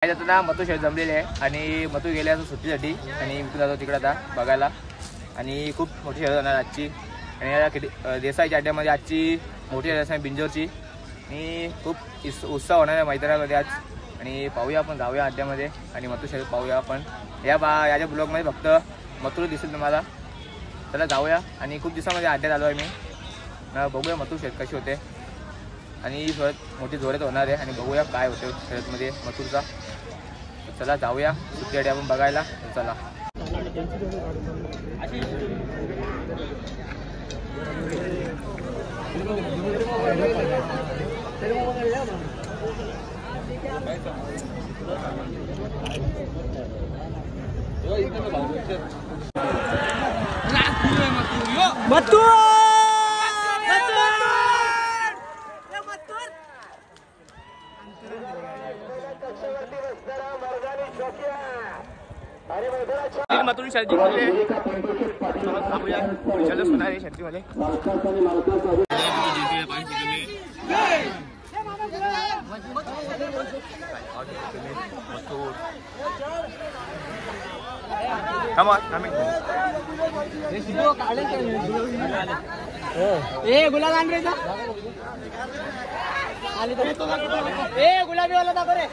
जातो ना मथुर शेत जमलेले आहे आणि मथुर गेले असं सुट्टीसाठी आणि इकडून जातो तिकडे आता बघायला आणि खूप मोठी शर्यत होणार आजची आणि या देसाईच्या अड्ड्यामध्ये आजची मोठी शर्यत आहे बिंजोरची आणि खूप उत्साह होणार आहे मैदानामध्ये आज आणि पाहूया आपण जाऊया अड्ड्यामध्ये आणि मथुर शर्यत पाहूया आपण याच्या ब्लॉगमध्ये फक्त मथुर दिसेल तुम्हाला. चला जाऊया आणि खूप दिवसामध्ये अड्ड्यात आलो आहे मी. बघूया मथुर शर्यत कशी होते आणि शर्यत मोठी जोरात होणार आहे आणि बघूया काय होते शर्यतमध्ये मथुरचा. चला जाऊया सुट्टी आपण बघायला. चला मथुर शर्यतीमध्ये थांबूया चलच होणार आहे शर्यतीमध्ये. गुलाब आण रे गुलाबी वाला दाखव रे.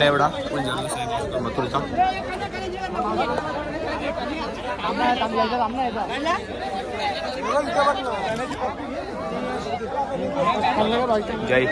एवढा मथुरचा जय